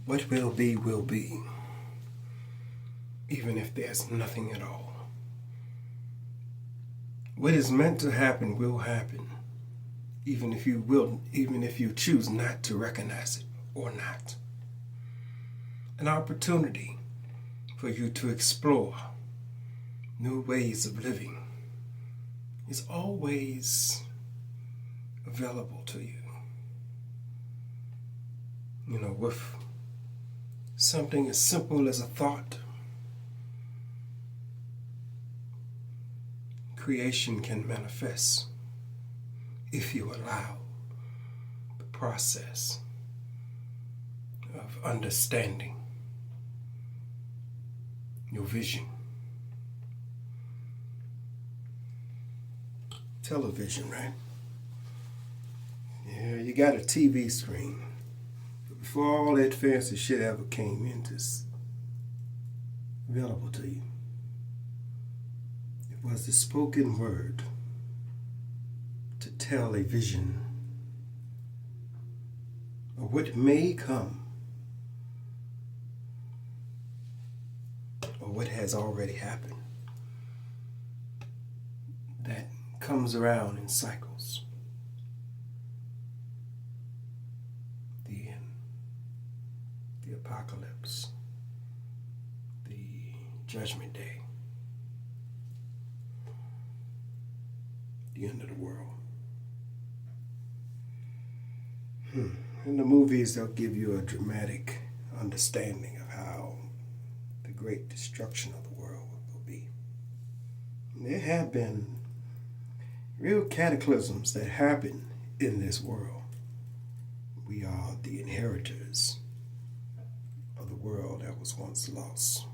What will be, even if there's nothing at all. What is meant to happen will happen, even if you choose not to recognize it or not. An opportunity for you to explore new ways of living is always available to you. With something as simple as a thought, creation can manifest if you allow the process of understanding your vision. Television, right? Yeah, you got a TV screen. But before all that fancy shit ever came into available to you, it was the spoken word to tell a vision of what may come or what has already happened that comes around in cycles. The end, the apocalypse, the judgment day, the end of the world. In the movies, they'll give you a dramatic understanding of how the great destruction of the world will be. And there have been real cataclysms that happen in this world. We are the inheritors of the world that was once lost.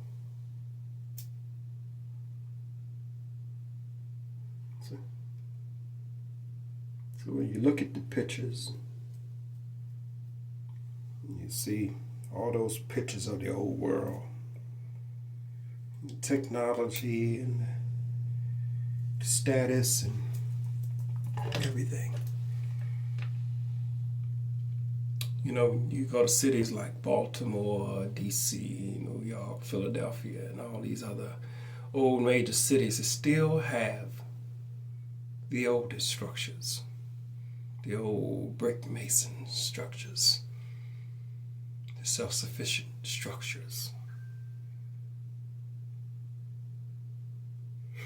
So when you look at the pictures, you see all those pictures of the old world, the technology and the status and everything. You go to cities like Baltimore, DC, New York, Philadelphia, and all these other old major cities that still have the oldest structures, the old brick mason structures, the self-sufficient structures.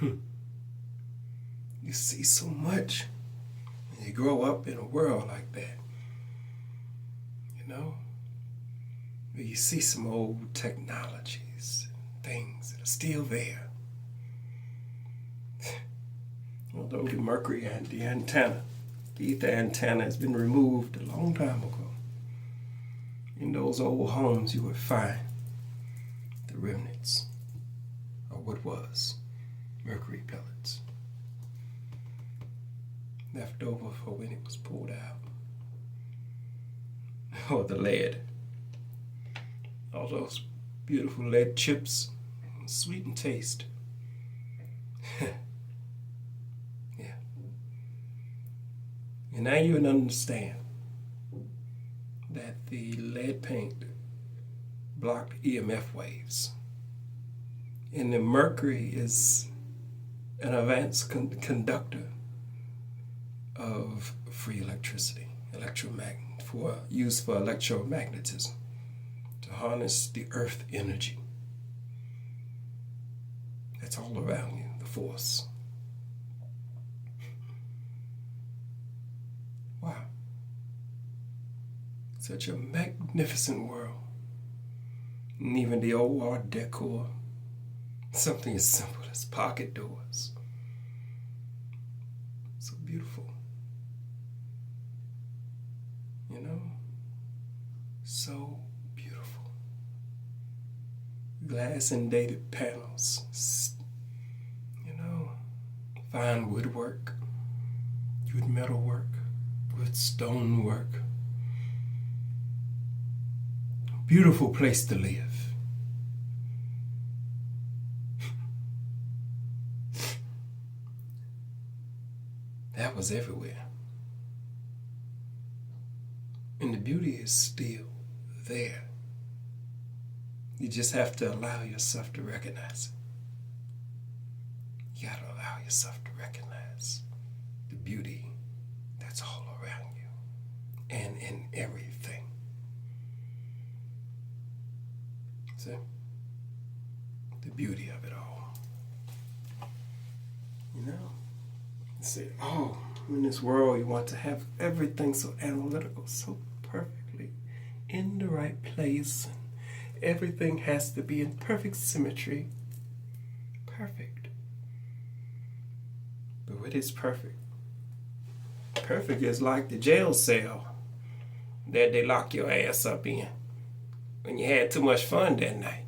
You see so much when you grow up in a world like that. Where you see some old technologies and things that are still there. Although the mercury and the ether antenna has been removed a long time ago. In those old homes you would find the remnants of what was mercury pellets left over for when it was pulled out. Or the lead. All those beautiful lead chips, sweet in taste. Yeah. And now you understand that the lead paint blocked EMF waves. And the mercury is an advanced conductor of free electricity, used for electromagnetism, to harness the earth energy that's all around you, the force. Wow. Such a magnificent world. And even the old art decor, something as simple as pocket doors. So beautiful. So beautiful. Glass indented panels, fine woodwork, good metalwork, good stonework. Beautiful place to live. That was everywhere. And the beauty is still there You just have to allow yourself to recognize it. You got to allow yourself to recognize the beauty that's all around you and in everything. See? The beauty of it all. You know? You say, oh, in this world you want to have everything so analytical, so perfectly in the right place. Everything has to be in perfect symmetry. Perfect. But what is perfect? Perfect is like the jail cell that they lock your ass up in when you had too much fun that night.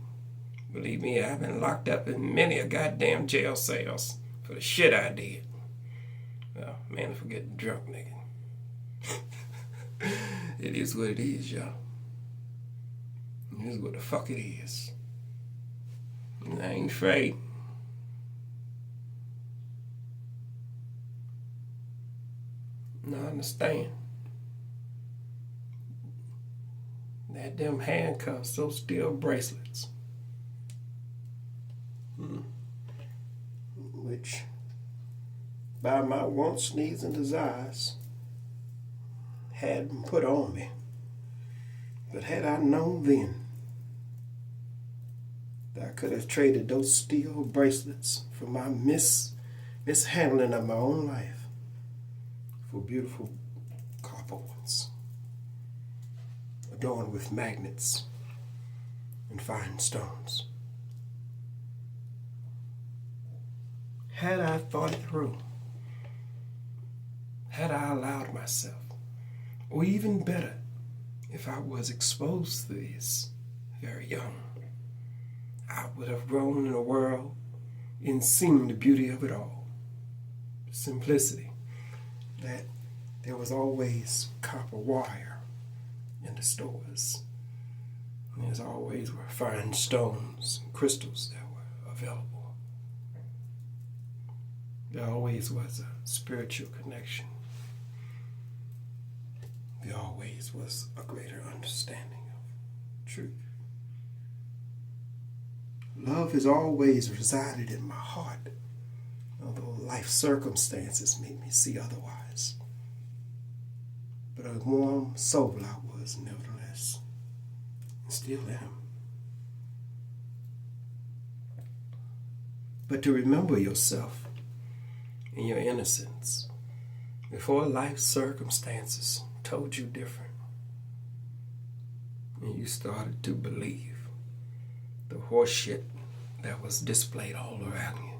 Believe me, I've been locked up in many a goddamn jail cells for the shit I did. Well, man, for getting drunk, nigga. It is what it is, y'all. It is what the fuck it is. And I ain't afraid. And I understand that them handcuffs, those steel bracelets, which by my wants, needs, and desires had been put on me. But had I known then that I could have traded those steel bracelets for my mishandling of my own life for beautiful copper ones, adorned with magnets and fine stones. Had I thought it through, had I allowed myself, or even better, if I was exposed to this very young, I would have grown in a world and seen the beauty of it all. The simplicity, that there was always copper wire in the stores. And there always were fine stones and crystals that were available. There always was a spiritual connection. There always was a greater understanding of truth. Love has always resided in my heart, although life circumstances made me see otherwise. But a warm soul I was, nevertheless, and still am. But to remember yourself and your innocence before life circumstances told you different, and you started to believe the horse shit that was displayed all around you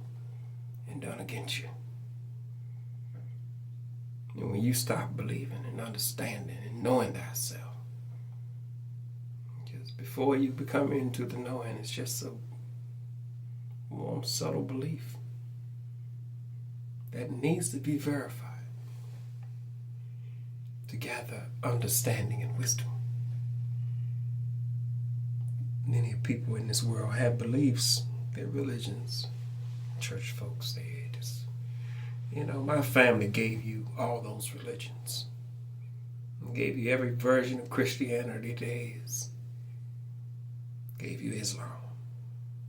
and done against you. And when you stop believing and understanding and knowing thyself, just before you become into the knowing, it's just a warm, subtle belief that needs to be verified to gather understanding and wisdom. Many people in this world have beliefs, their religions, church folks, they just, my family gave you all those religions. Gave you every version of Christianity there is. Gave you Islam.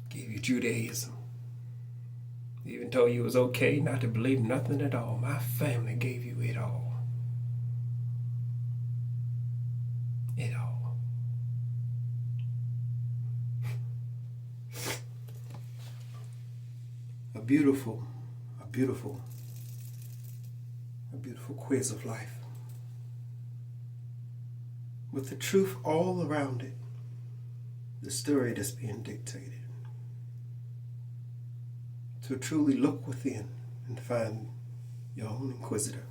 Gave you Judaism. Even told you it was okay not to believe nothing at all. My family gave you it all. It all. A beautiful quiz of life. With the truth all around it, the story that's being dictated. To truly look within and find your own inquisitor.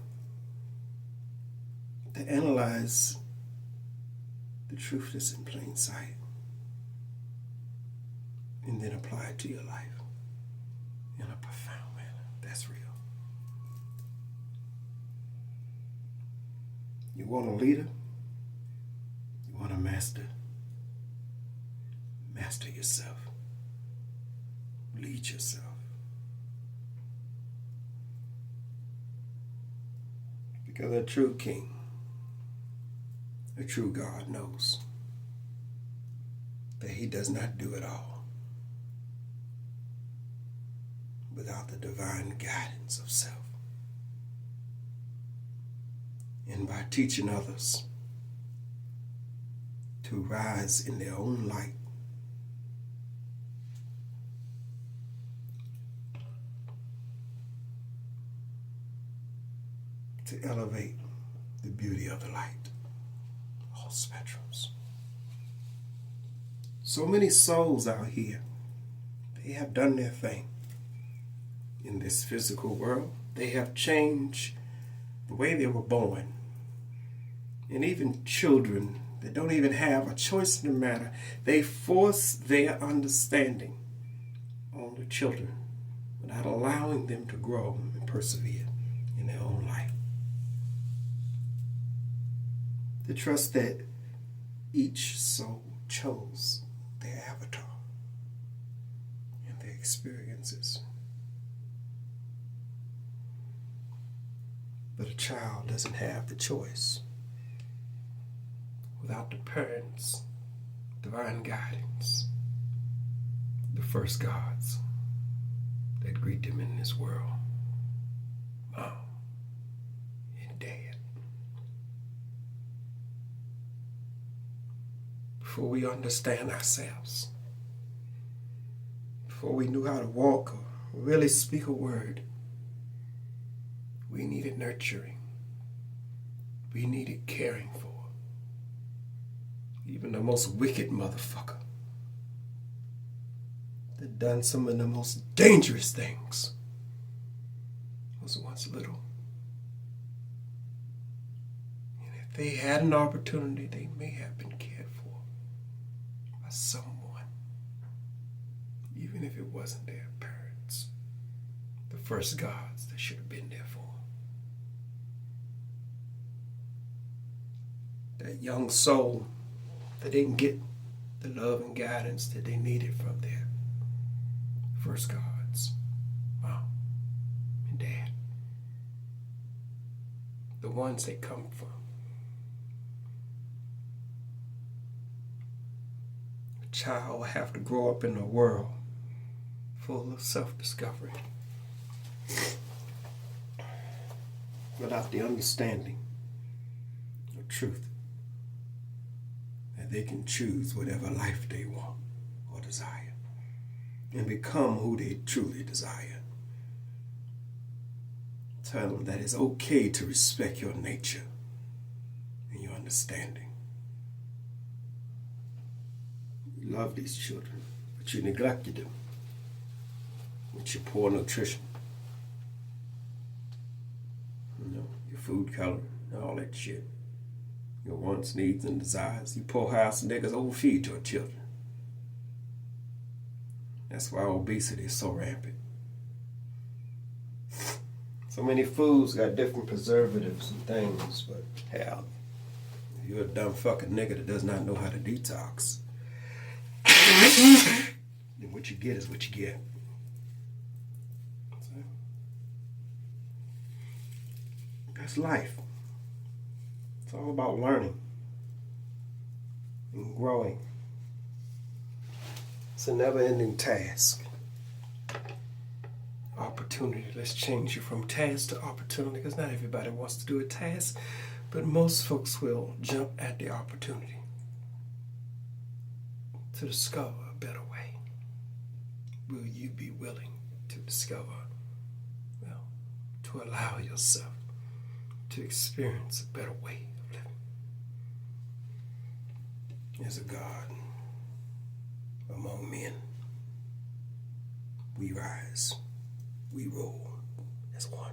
To analyze the truth that's in plain sight. And then apply it to your life in a profound manner. That's real. You want a leader? You want a master? Master yourself. Lead yourself. Because a true king, a true God knows that he does not do it all without the divine guidance of self. And by teaching others to rise in their own light, to elevate the beauty of the light, all spectrums. So many souls out here, they have done their thing in this physical world. They have changed the way they were born. And even children that don't even have a choice in the matter, they force their understanding on the children without allowing them to grow and persevere in their own life. To trust that each soul chose their avatar and their experiences. But a child doesn't have the choice without the parents' divine guidance, the first gods that greet them in this world, Mom and Dad. Before we understand ourselves, before we knew how to walk or really speak a word, we needed nurturing. We needed caring for. Even the most wicked motherfucker that done some of the most dangerous things was once little. And if they had an opportunity, they may have been cared for by someone, even if it wasn't their parents, the first gods that should have been there for them. That young soul that didn't get the love and guidance that they needed from their first gods, Mom and Dad, the ones they come from. A child will have to grow up in a world full of self-discovery without the understanding of truth. They can choose whatever life they want or desire and become who they truly desire. Tell them that it's okay to respect your nature and your understanding. You love these children, but you neglected them with your poor nutrition. You know, your food coloring and all that shit. Your wants, needs, and desires. You poor house niggas overfeed your children. That's why obesity is so rampant. So many foods got different preservatives and things, but hell, if you're a dumb fucking nigga that does not know how to detox, then what you get is what you get. So, that's life. It's all about learning and growing. It's a never-ending task. Opportunity. Let's change you from task to opportunity, because not everybody wants to do a task, but most folks will jump at the opportunity to discover a better way. Will you be willing to discover, to allow yourself to experience a better way? As a God among men, we rise, we roll as one.